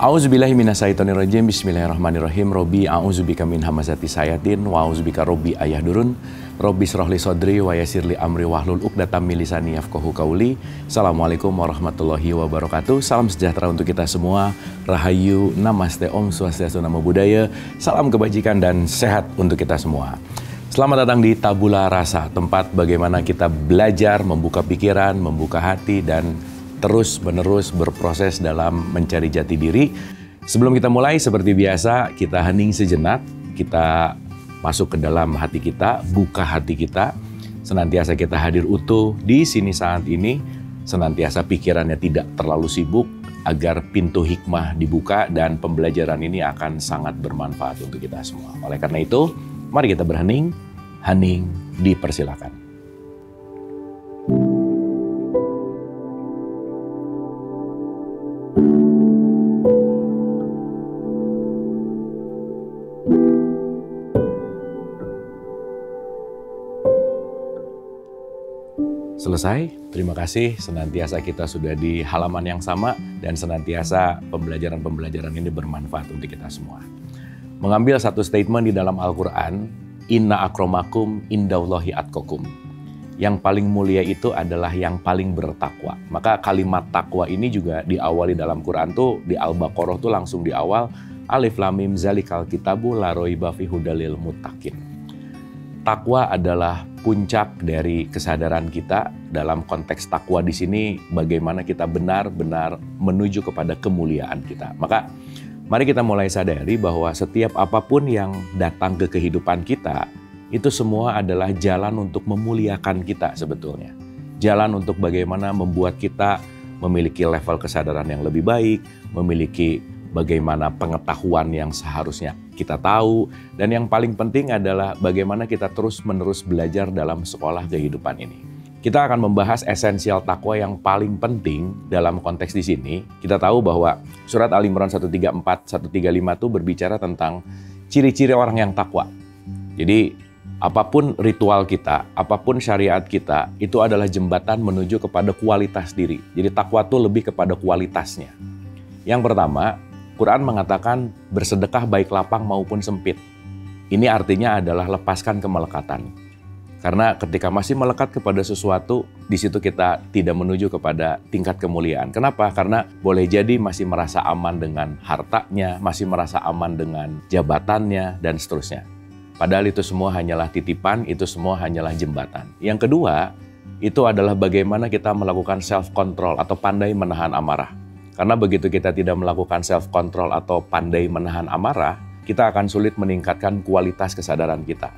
A'udzubillahi minasyaitonirrajim. Bismillahirrahmanirrahim. Robbi a'udzubika min hamazati sayatin wa a'udzubika robbi ayahdurun. Robbi shrahli sodri wa yassirli amri wahlul 'uqdatam min lisani yafqahu qauli. Assalamualaikum warahmatullahi wabarakatuh. Salam sejahtera untuk kita semua. Rahayu, namaste, om swastiastu, namo buddhaya. Salam kebajikan dan sehat untuk kita semua. Selamat datang di Tabula Rasa, tempat bagaimana kita belajar, membuka pikiran, membuka hati, dan terus-menerus berproses dalam mencari jati diri. Sebelum kita mulai, seperti biasa, kita hening sejenak, kita masuk ke dalam hati kita, buka hati kita, senantiasa kita hadir utuh di sini saat ini, senantiasa pikirannya tidak terlalu sibuk, agar pintu hikmah dibuka dan pembelajaran ini akan sangat bermanfaat untuk kita semua. Oleh karena itu, mari kita berhening, hening dipersilakan. Selesai, terima kasih. Senantiasa kita sudah di halaman yang sama dan senantiasa pembelajaran-pembelajaran ini bermanfaat untuk kita semua. Mengambil satu statement di dalam Al-Quran, Inna akramakum indallahi atqakum. Yang paling mulia itu adalah yang paling bertakwa. Maka kalimat takwa ini juga diawali dalam Quran tuh, di Al-Baqarah tuh langsung di awal, Alif Lam Mim zalikal kitabu la raiba fihi hudalil muttaqin. Takwa adalah puncak dari kesadaran kita. Dalam konteks takwa di sini, bagaimana kita benar-benar menuju kepada kemuliaan kita. Maka mari kita mulai sadari bahwa setiap apapun yang datang ke kehidupan kita, itu semua adalah jalan untuk memuliakan kita sebetulnya. Jalan untuk bagaimana membuat kita memiliki level kesadaran yang lebih baik, memiliki bagaimana pengetahuan yang seharusnya kita tahu, dan yang paling penting adalah bagaimana kita terus-menerus belajar dalam sekolah kehidupan ini. Kita akan membahas esensial takwa yang paling penting dalam konteks di sini. Kita tahu bahwa surat Al-Imran 134, 135 itu berbicara tentang ciri-ciri orang yang takwa. Jadi apapun ritual kita, apapun syariat kita, itu adalah jembatan menuju kepada kualitas diri. Jadi takwa itu lebih kepada kualitasnya. Yang pertama, Quran mengatakan bersedekah baik lapang maupun sempit. Ini artinya adalah lepaskan kemelekatan. Karena ketika masih melekat kepada sesuatu, di situ kita tidak menuju kepada tingkat kemuliaan. Kenapa? Karena boleh jadi masih merasa aman dengan hartanya, masih merasa aman dengan jabatannya, dan seterusnya. Padahal itu semua hanyalah titipan, itu semua hanyalah jembatan. Yang kedua, itu adalah bagaimana kita melakukan self-control atau pandai menahan amarah. Karena begitu kita tidak melakukan self-control atau pandai menahan amarah, kita akan sulit meningkatkan kualitas kesadaran kita.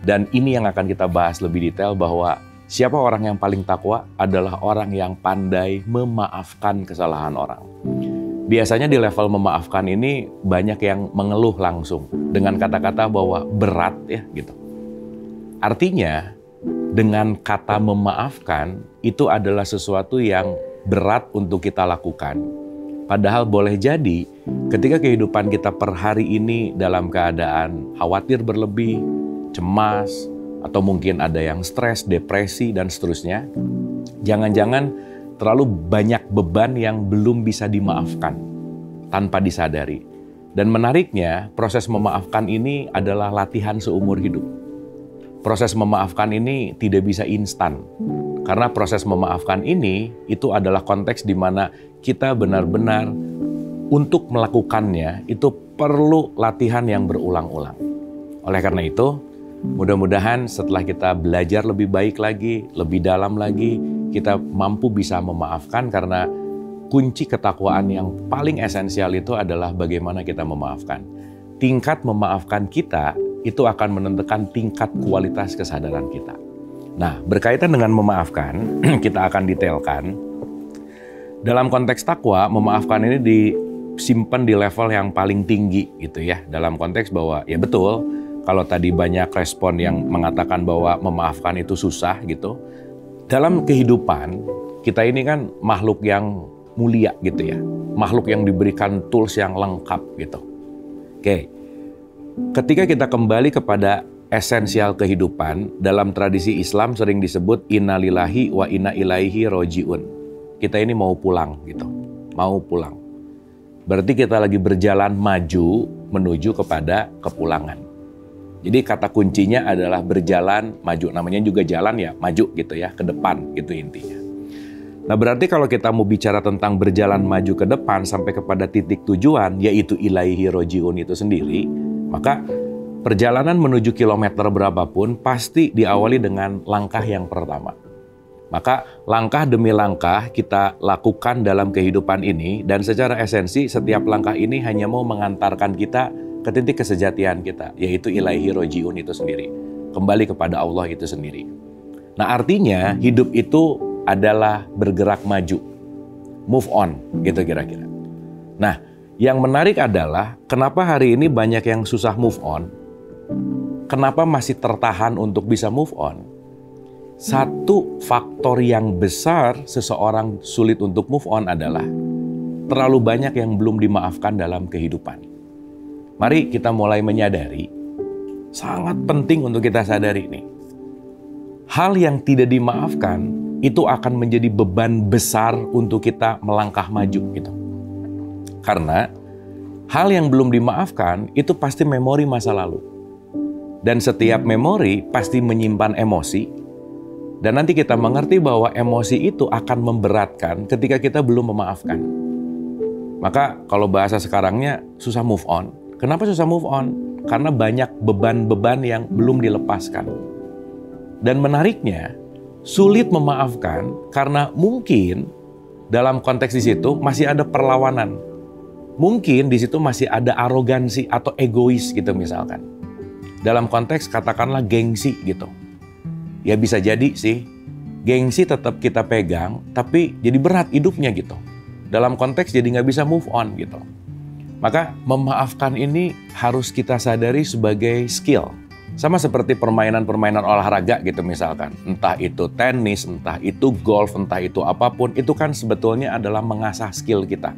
Dan ini yang akan kita bahas lebih detail, bahwa siapa orang yang paling takwa adalah orang yang pandai memaafkan kesalahan orang. Biasanya di level memaafkan ini banyak yang mengeluh langsung dengan kata-kata bahwa berat ya gitu. Artinya dengan kata memaafkan itu adalah sesuatu yang berat untuk kita lakukan. Padahal boleh jadi ketika kehidupan kita per hari ini dalam keadaan khawatir berlebih, cemas, atau mungkin ada yang stres, depresi, dan seterusnya, jangan-jangan terlalu banyak beban yang belum bisa dimaafkan tanpa disadari. Dan menariknya, proses memaafkan ini adalah latihan seumur hidup. Proses memaafkan ini tidak bisa instan. Karena proses memaafkan ini itu adalah konteks di mana kita benar-benar untuk melakukannya itu perlu latihan yang berulang-ulang. Oleh karena itu, mudah-mudahan setelah kita belajar lebih baik lagi, lebih dalam lagi, kita mampu bisa memaafkan, karena kunci ketakwaan yang paling esensial itu adalah bagaimana kita memaafkan. Tingkat memaafkan kita itu akan menentukan tingkat kualitas kesadaran kita. Nah, berkaitan dengan memaafkan, kita akan detailkan. Dalam konteks takwa, memaafkan ini disimpan di level yang paling tinggi gitu ya. Dalam konteks bahwa ya betul, kalau tadi banyak respon yang mengatakan bahwa memaafkan itu susah gitu. Dalam kehidupan, kita ini kan makhluk yang mulia gitu ya. Makhluk yang diberikan tools yang lengkap gitu. Oke, ketika kita kembali kepada esensial kehidupan, dalam tradisi Islam sering disebut inna lillahi wa inna ilaihi roji'un. Kita ini mau pulang gitu, mau pulang. berarti kita lagi berjalan maju menuju kepada kepulangan. Jadi kata kuncinya adalah berjalan maju, namanya juga jalan ya, maju gitu ya, ke depan gitu intinya. Nah berarti kalau kita mau bicara tentang berjalan maju ke depan sampai kepada titik tujuan, yaitu ilaihi rojiun itu sendiri, maka perjalanan menuju kilometer berapapun pasti diawali dengan langkah yang pertama. Maka langkah demi langkah kita lakukan dalam kehidupan ini, dan secara esensi setiap langkah ini hanya mau mengantarkan kita ke titik kesejatian kita, yaitu ilaihi rojiun itu sendiri. Kembali kepada Allah itu sendiri. Nah artinya hidup itu adalah bergerak maju, move on gitu kira-kira. Nah yang menarik adalah kenapa hari ini banyak yang susah move on, kenapa masih tertahan untuk bisa move on. Satu faktor yang besar seseorang sulit untuk move on adalah terlalu banyak yang belum dimaafkan dalam kehidupan. Mari kita mulai menyadari, sangat penting untuk kita sadari ini. Hal yang tidak dimaafkan itu akan menjadi beban besar untuk kita melangkah maju gitu. Karena hal yang belum dimaafkan itu pasti memori masa lalu. Dan setiap memori pasti menyimpan emosi. Dan nanti kita mengerti bahwa emosi itu akan memberatkan ketika kita belum memaafkan. Maka kalau bahasa sekarangnya susah move on. Kenapa susah move on? Karena banyak beban-beban yang belum dilepaskan. Dan menariknya, sulit memaafkan karena mungkin dalam konteks di situ masih ada perlawanan. Mungkin di situ masih ada arogansi atau egois gitu misalkan. Dalam konteks katakanlah gengsi gitu. Ya bisa jadi sih, gengsi tetap kita pegang tapi jadi berat hidupnya gitu. Dalam konteks jadi nggak bisa move on gitu. Maka memaafkan ini harus kita sadari sebagai skill. Sama seperti permainan-permainan olahraga gitu misalkan. Entah itu tenis, entah itu golf, entah itu apapun. Itu kan sebetulnya adalah mengasah skill kita.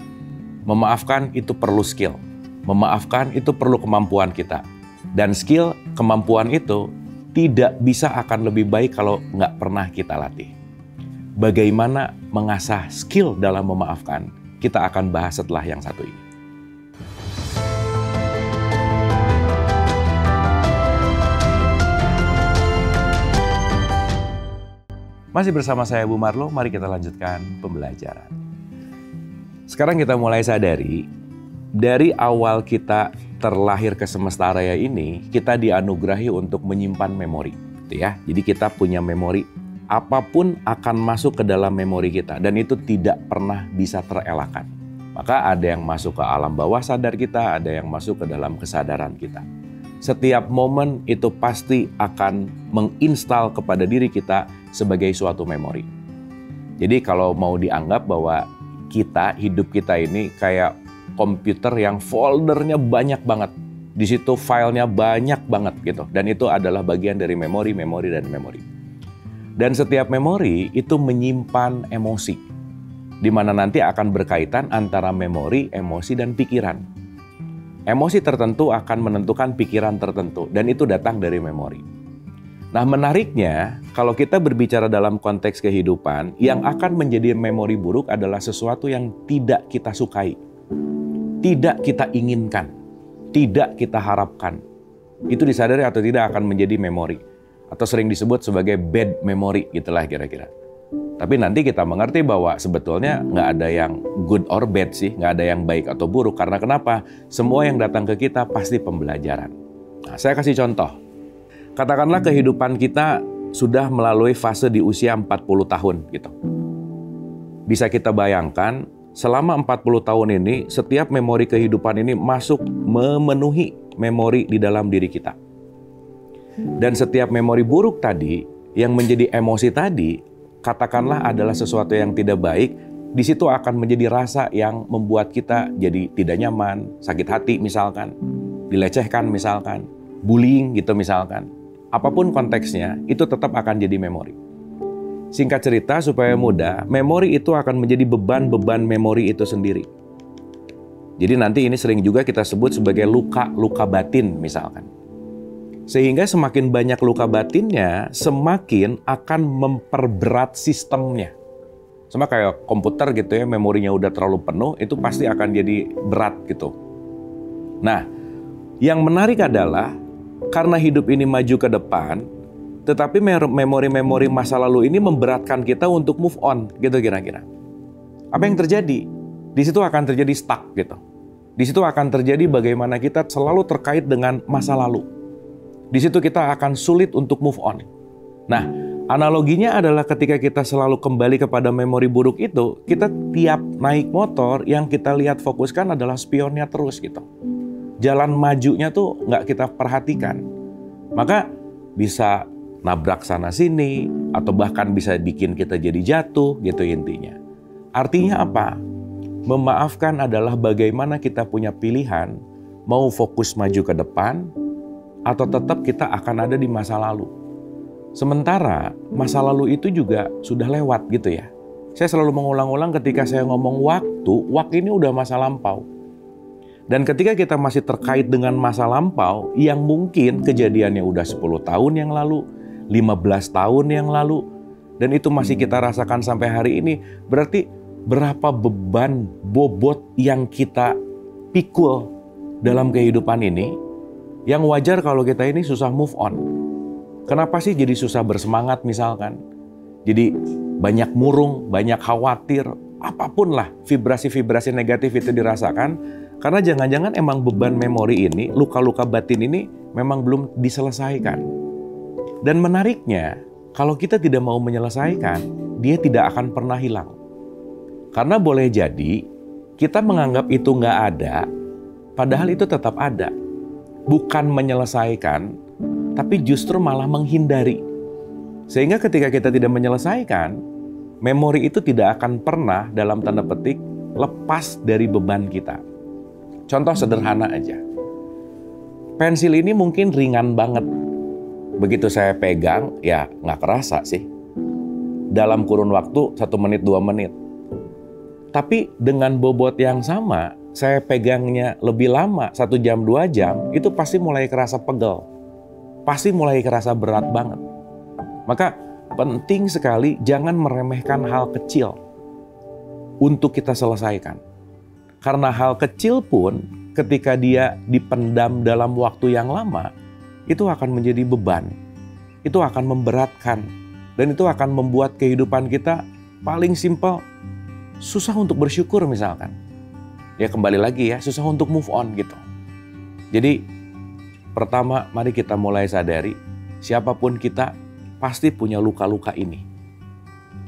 Memaafkan itu perlu skill. Memaafkan itu perlu kemampuan kita. Dan skill, kemampuan itu tidak bisa akan lebih baik kalau nggak pernah kita latih. Bagaimana mengasah skill dalam memaafkan? Kita akan bahas setelah yang satu ini. Masih bersama saya Bu Marlo, mari kita lanjutkan pembelajaran. Sekarang kita mulai sadari, dari awal kita terlahir ke semesta raya ini, kita dianugerahi untuk menyimpan memori. Gitu ya. Jadi kita punya memori, apapun akan masuk ke dalam memori kita, dan itu tidak pernah bisa terelakkan. Maka ada yang masuk ke alam bawah sadar kita, ada yang masuk ke dalam kesadaran kita. Setiap momen itu pasti akan menginstal kepada diri kita sebagai suatu memori. Jadi kalau mau dianggap bahwa hidup kita ini kayak komputer yang foldernya banyak banget. Di situ filenya banyak banget gitu. Dan itu adalah bagian dari memori. Dan setiap memori itu menyimpan emosi. Di mana nanti akan berkaitan antara memori, emosi, dan pikiran. Emosi tertentu akan menentukan pikiran tertentu, dan itu datang dari memori. Nah menariknya, kalau kita berbicara dalam konteks kehidupan, yang akan menjadi memori buruk adalah sesuatu yang tidak kita sukai, tidak kita inginkan, tidak kita harapkan. Itu disadari atau tidak akan menjadi memori, atau sering disebut sebagai bad memory, gitulah kira-kira. Tapi nanti kita mengerti bahwa sebetulnya nggak ada yang good or bad sih, nggak ada yang baik atau buruk. Karena kenapa? Semua yang datang ke kita pasti pembelajaran. Nah, saya kasih contoh. Katakanlah kehidupan kita sudah melalui fase di usia 40 tahun gitu. Bisa kita bayangkan, selama 40 tahun ini, setiap memori kehidupan ini masuk memenuhi memori di dalam diri kita. Dan setiap memori buruk tadi, yang menjadi emosi tadi, katakanlah adalah sesuatu yang tidak baik, di situ akan menjadi rasa yang membuat kita jadi tidak nyaman, sakit hati misalkan, dilecehkan misalkan, bullying gitu misalkan. Apapun konteksnya, itu tetap akan jadi memori. Singkat cerita supaya mudah, memori itu akan menjadi beban-beban memori itu sendiri. Jadi nanti ini sering juga kita sebut sebagai luka batin misalkan. Sehingga semakin banyak luka batinnya, semakin akan memperberat sistemnya. Sama kayak komputer gitu ya, memorinya udah terlalu penuh, itu pasti akan jadi berat gitu. Nah, yang menarik adalah karena hidup ini maju ke depan, tetapi memori-memori masa lalu ini memberatkan kita untuk move on gitu kira-kira. Apa yang terjadi? Di situ akan terjadi stuck gitu. Di situ akan terjadi bagaimana kita selalu terkait dengan masa lalu. Di situ kita akan sulit untuk move on. Nah, analoginya adalah ketika kita selalu kembali kepada memori buruk itu, kita tiap naik motor yang kita lihat fokuskan adalah spionnya terus gitu. Jalan majunya tuh nggak kita perhatikan. Maka bisa nabrak sana sini, atau bahkan bisa bikin kita jadi jatuh gitu intinya. Artinya apa? Memaafkan adalah bagaimana kita punya pilihan, mau fokus maju ke depan, atau tetap kita akan ada di masa lalu. Sementara masa lalu itu juga sudah lewat gitu ya. Saya selalu mengulang-ulang ketika saya ngomong waktu ini udah masa lampau. Dan ketika kita masih terkait dengan masa lampau yang mungkin kejadiannya udah 10 tahun yang lalu, 15 tahun yang lalu, dan itu masih kita rasakan sampai hari ini, berarti berapa beban bobot yang kita pikul dalam kehidupan ini, yang wajar kalau kita ini susah move on. Kenapa sih jadi susah bersemangat misalkan? Jadi banyak murung, banyak khawatir, apapun lah vibrasi-vibrasi negatif itu dirasakan, karena jangan-jangan emang beban memori ini, luka-luka batin ini memang belum diselesaikan. Dan menariknya, kalau kita tidak mau menyelesaikan, dia tidak akan pernah hilang. Karena boleh jadi kita menganggap itu nggak ada, padahal itu tetap ada. Bukan menyelesaikan, tapi justru malah menghindari. Sehingga ketika kita tidak menyelesaikan, memori itu tidak akan pernah dalam tanda petik lepas dari beban kita. Contoh sederhana aja. Pensil ini mungkin ringan banget. Begitu saya pegang, ya nggak kerasa sih. Dalam kurun waktu 1 menit, 2 menit. Tapi dengan bobot yang sama, saya pegangnya lebih lama, 1 jam, 2 jam, itu pasti mulai kerasa pegel. Pasti mulai kerasa berat banget. Maka penting sekali jangan meremehkan hal kecil untuk kita selesaikan. Karena hal kecil pun ketika dia dipendam dalam waktu yang lama, itu akan menjadi beban. Itu akan memberatkan. Dan itu akan membuat kehidupan kita paling simpel, susah untuk bersyukur misalkan. Ya kembali lagi ya, susah untuk move on gitu. Jadi pertama mari kita mulai sadari, siapapun kita pasti punya luka-luka ini.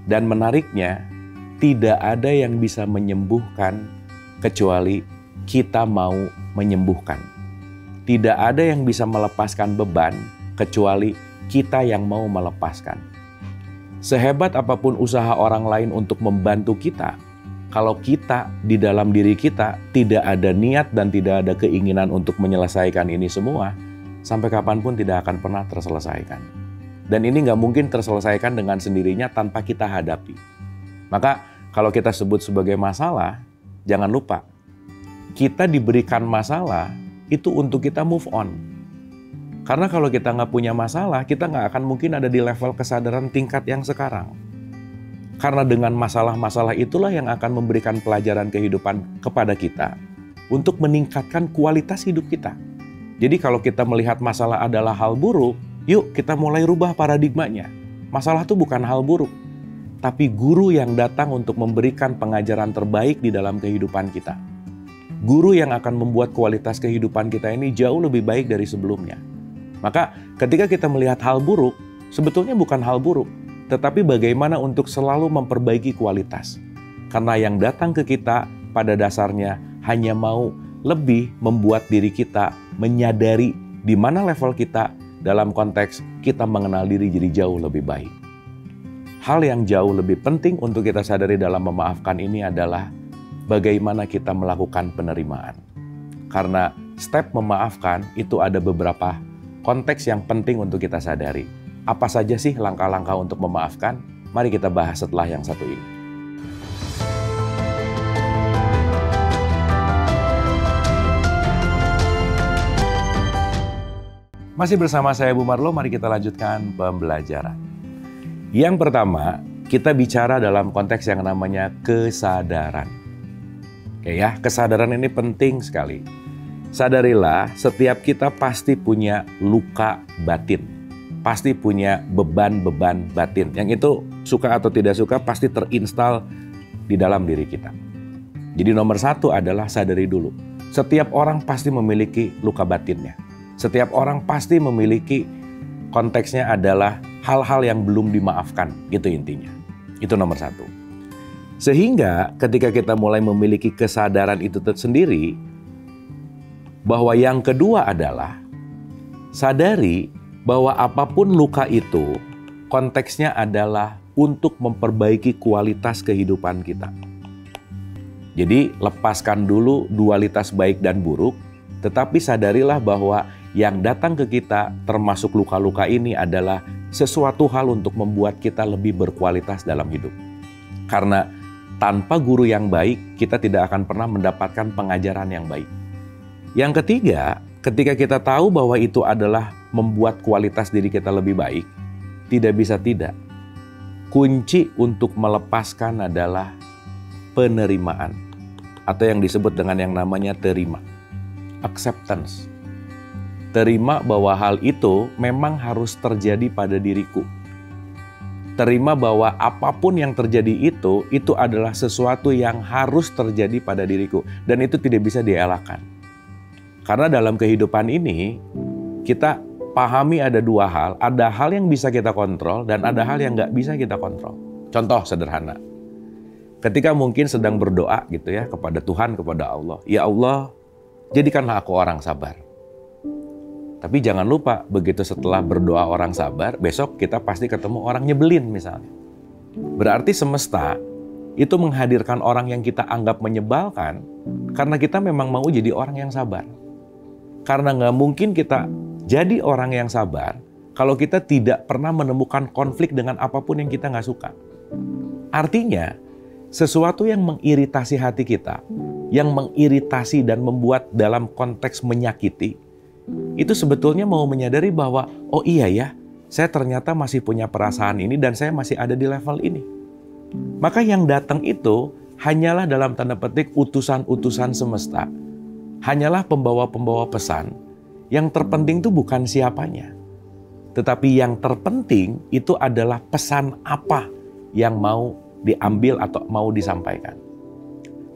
Dan menariknya, tidak ada yang bisa menyembuhkan kecuali kita mau menyembuhkan. Tidak ada yang bisa melepaskan beban kecuali kita yang mau melepaskan. Sehebat apapun usaha orang lain untuk membantu kita, kalau kita di dalam diri kita tidak ada niat dan tidak ada keinginan untuk menyelesaikan ini semua, sampai kapanpun tidak akan pernah terselesaikan. Dan ini nggak mungkin terselesaikan dengan sendirinya tanpa kita hadapi. Maka kalau kita sebut sebagai masalah, jangan lupa, kita diberikan masalah itu untuk kita move on. Karena kalau kita nggak punya masalah, kita nggak akan mungkin ada di level kesadaran tingkat yang sekarang. Karena dengan masalah-masalah itulah yang akan memberikan pelajaran kehidupan kepada kita untuk meningkatkan kualitas hidup kita. Jadi kalau kita melihat masalah adalah hal buruk, yuk kita mulai rubah paradigmanya. Masalah itu bukan hal buruk, tapi guru yang datang untuk memberikan pengajaran terbaik di dalam kehidupan kita. Guru yang akan membuat kualitas kehidupan kita ini jauh lebih baik dari sebelumnya. Maka ketika kita melihat hal buruk, sebetulnya bukan hal buruk, tetapi bagaimana untuk selalu memperbaiki kualitas. Karena yang datang ke kita pada dasarnya hanya mau lebih membuat diri kita menyadari di mana level kita dalam konteks kita mengenal diri jadi jauh lebih baik. Hal yang jauh lebih penting untuk kita sadari dalam memaafkan ini adalah bagaimana kita melakukan penerimaan. Karena step memaafkan itu ada beberapa konteks yang penting untuk kita sadari. Apa saja sih langkah-langkah untuk memaafkan? Mari kita bahas setelah yang satu ini. Masih bersama saya Bu Marlo, mari kita lanjutkan pembelajaran. Yang pertama, kita bicara dalam konteks yang namanya kesadaran. Oke ya, kesadaran ini penting sekali. Sadarilah, setiap kita pasti punya luka batin. Pasti punya beban-beban batin. Yang itu suka atau tidak suka pasti terinstal di dalam diri kita. Jadi nomor satu adalah sadari dulu. Setiap orang pasti memiliki luka batinnya. Setiap orang pasti memiliki konteksnya adalah hal-hal yang belum dimaafkan. Itu intinya. Itu nomor satu. Sehingga ketika kita mulai memiliki kesadaran itu sendiri, bahwa yang kedua adalah sadari bahwa apapun luka itu konteksnya adalah untuk memperbaiki kualitas kehidupan kita. Jadi lepaskan dulu dualitas baik dan buruk, tetapi sadarilah bahwa yang datang ke kita termasuk luka-luka ini adalah sesuatu hal untuk membuat kita lebih berkualitas dalam hidup. Karena tanpa guru yang baik, kita tidak akan pernah mendapatkan pengajaran yang baik. Yang ketiga, ketika kita tahu bahwa itu adalah membuat kualitas diri kita lebih baik, tidak bisa tidak. Kunci untuk melepaskan adalah penerimaan. Atau yang disebut dengan yang namanya terima. Acceptance. Terima bahwa hal itu memang harus terjadi pada diriku. Terima bahwa apapun yang terjadi itu adalah sesuatu yang harus terjadi pada diriku. Dan itu tidak bisa dielakkan. Karena dalam kehidupan ini, kita pahami ada dua hal. Ada hal yang bisa kita kontrol dan ada hal yang nggak bisa kita kontrol. Contoh sederhana. Ketika mungkin sedang berdoa gitu ya kepada Tuhan, kepada Allah. Ya Allah, jadikanlah aku orang sabar. Tapi jangan lupa, begitu setelah berdoa orang sabar, besok kita pasti ketemu orang nyebelin misalnya. Berarti semesta itu menghadirkan orang yang kita anggap menyebalkan karena kita memang mau jadi orang yang sabar. Karena nggak mungkin kita jadi orang yang sabar kalau kita tidak pernah menemukan konflik dengan apapun yang kita nggak suka. Artinya, sesuatu yang mengiritasi hati kita, yang mengiritasi dan membuat dalam konteks menyakiti, itu sebetulnya mau menyadari bahwa, oh iya ya, saya ternyata masih punya perasaan ini dan saya masih ada di level ini. Maka yang datang itu hanyalah dalam tanda petik utusan-utusan semesta. Hanyalah pembawa-pembawa pesan. Yang terpenting itu bukan siapanya. Tetapi yang terpenting itu adalah pesan apa yang mau diambil atau mau disampaikan.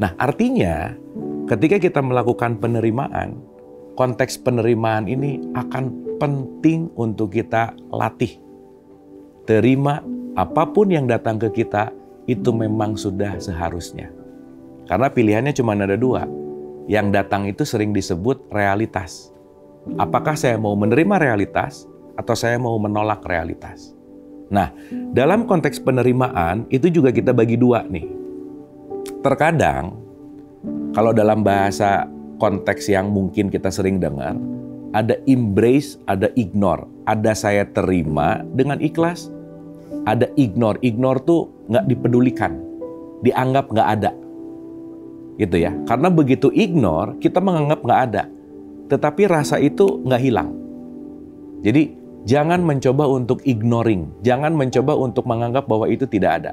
Nah, artinya ketika kita melakukan penerimaan, konteks penerimaan ini akan penting untuk kita latih. Terima apapun yang datang ke kita, itu memang sudah seharusnya. Karena pilihannya cuma ada dua. Yang datang itu sering disebut realitas. Apakah saya mau menerima realitas atau saya mau menolak realitas? Nah, dalam konteks penerimaan itu juga kita bagi dua nih. Terkadang, kalau dalam bahasa konteks yang mungkin kita sering dengar, ada embrace, ada ignore. Ada saya terima dengan ikhlas, ada ignore. Ignore tuh nggak dipedulikan, dianggap nggak ada. Gitu ya. Karena begitu ignore, kita menganggap nggak ada. Tetapi rasa itu nggak hilang. Jadi, jangan mencoba untuk ignoring. Jangan mencoba untuk menganggap bahwa itu tidak ada.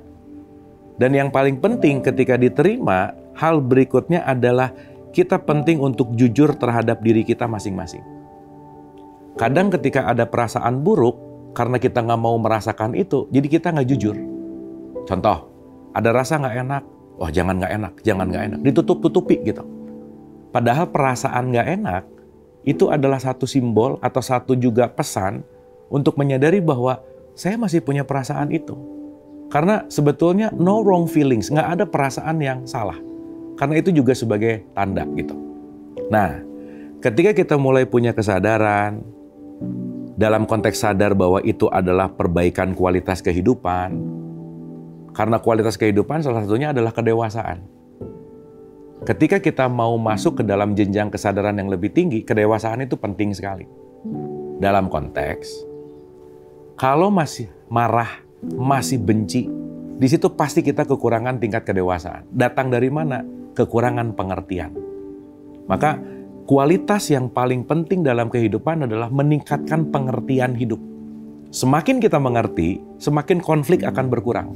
Dan yang paling penting ketika diterima, hal berikutnya adalah kita penting untuk jujur terhadap diri kita masing-masing. Kadang ketika ada perasaan buruk, karena kita nggak mau merasakan itu, jadi kita nggak jujur. Contoh, ada rasa nggak enak. Wah, jangan nggak enak, jangan nggak enak. Ditutup-tutupi gitu. Padahal perasaan nggak enak, itu adalah satu simbol atau satu juga pesan untuk menyadari bahwa saya masih punya perasaan itu. Karena sebetulnya no wrong feelings, nggak ada perasaan yang salah. Karena itu juga sebagai tanda gitu. Nah, ketika kita mulai punya kesadaran, dalam konteks sadar bahwa itu adalah perbaikan kualitas kehidupan, karena kualitas kehidupan salah satunya adalah kedewasaan. Ketika kita mau masuk ke dalam jenjang kesadaran yang lebih tinggi, kedewasaan itu penting sekali. Dalam konteks, kalau masih marah, masih benci, di situ pasti kita kekurangan tingkat kedewasaan. Datang dari mana? Kekurangan pengertian. Maka kualitas yang paling penting dalam kehidupan adalah meningkatkan pengertian hidup. Semakin kita mengerti, semakin konflik akan berkurang.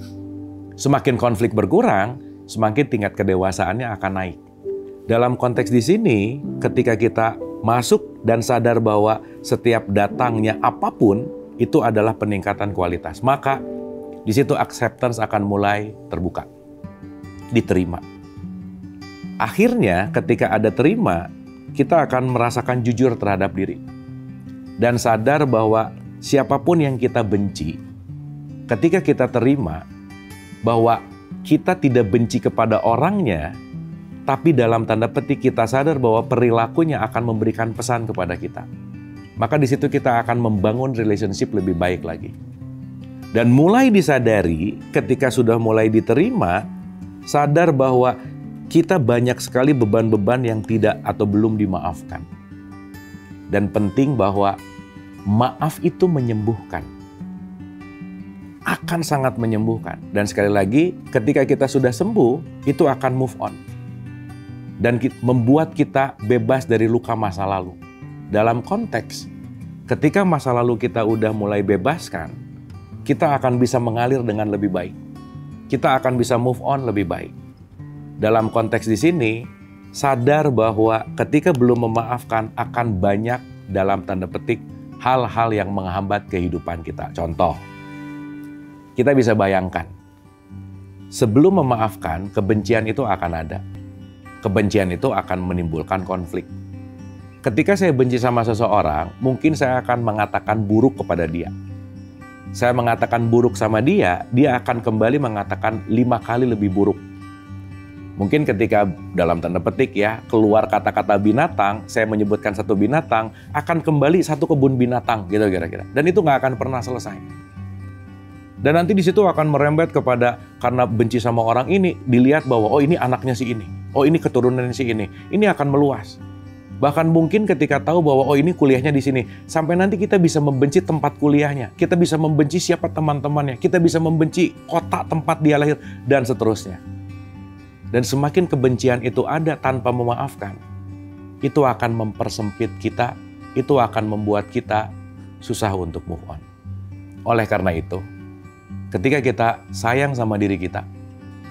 Semakin konflik berkurang, semakin tingkat kedewasaannya akan naik. Dalam konteks di sini, ketika kita masuk dan sadar bahwa setiap datangnya apapun itu adalah peningkatan kualitas, maka di situ acceptance akan mulai terbuka, diterima. Akhirnya ketika ada terima, kita akan merasakan jujur terhadap diri dan sadar bahwa siapapun yang kita benci, ketika kita terima bahwa kita tidak benci kepada orangnya, tapi dalam tanda petik kita sadar bahwa perilakunya akan memberikan pesan kepada kita. Maka di situ kita akan membangun relationship lebih baik lagi. Dan mulai disadari ketika sudah mulai diterima, sadar bahwa kita banyak sekali beban-beban yang tidak atau belum dimaafkan. Dan penting bahwa maaf itu menyembuhkan. Akan sangat menyembuhkan. Dan sekali lagi, ketika kita sudah sembuh, itu akan move on. Dan membuat kita bebas dari luka masa lalu. Dalam konteks, ketika masa lalu kita udah mulai bebaskan, kita akan bisa mengalir dengan lebih baik. Kita akan bisa move on lebih baik. Dalam konteks di sini, sadar bahwa ketika belum memaafkan akan banyak dalam tanda petik hal-hal yang menghambat kehidupan kita. Contoh, kita bisa bayangkan, sebelum memaafkan, kebencian itu akan ada. Kebencian itu akan menimbulkan konflik. Ketika saya benci sama seseorang, mungkin saya akan mengatakan buruk kepada dia. Saya mengatakan buruk sama dia, dia akan kembali mengatakan 5 kali lebih buruk. Mungkin ketika dalam tanda petik ya, keluar kata-kata binatang, saya menyebutkan satu binatang, akan kembali satu kebun binatang gitu kira-kira. Dan itu nggak akan pernah selesai. Dan nanti di situ akan merembet kepada karena benci sama orang ini, dilihat bahwa oh ini anaknya si ini, oh ini keturunannya si ini akan meluas. Bahkan mungkin ketika tahu bahwa oh ini kuliahnya di sini, sampai nanti kita bisa membenci tempat kuliahnya, kita bisa membenci siapa teman-temannya, kita bisa membenci kota tempat dia lahir, dan seterusnya. Dan semakin kebencian itu ada tanpa memaafkan, itu akan mempersempit kita, itu akan membuat kita susah untuk move on. Oleh karena itu, ketika kita sayang sama diri kita,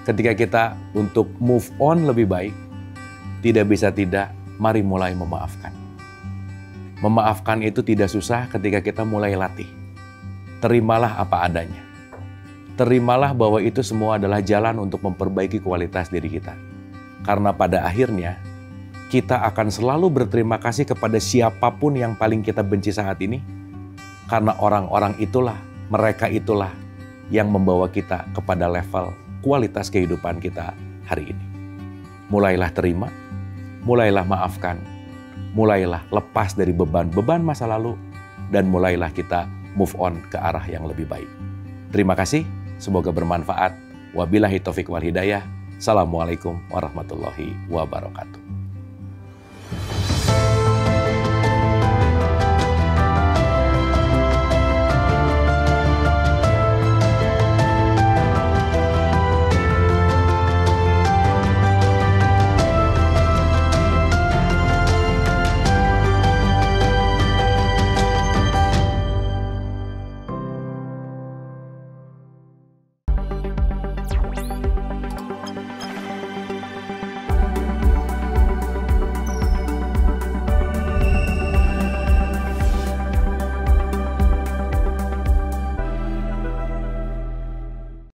ketika kita untuk move on lebih baik, tidak bisa tidak, mari mulai memaafkan. Memaafkan itu tidak susah ketika kita mulai latih. Terimalah apa adanya. Terimalah bahwa itu semua adalah jalan untuk memperbaiki kualitas diri kita. Karena pada akhirnya, kita akan selalu berterima kasih kepada siapapun yang paling kita benci saat ini. Karena orang-orang itulah, mereka itulah yang membawa kita kepada level kualitas kehidupan kita hari ini. Mulailah terima, mulailah maafkan, mulailah lepas dari beban-beban masa lalu, dan mulailah kita move on ke arah yang lebih baik. Terima kasih, semoga bermanfaat. Wabillahi taufiq wal hidayah. Assalamualaikum warahmatullahi wabarakatuh.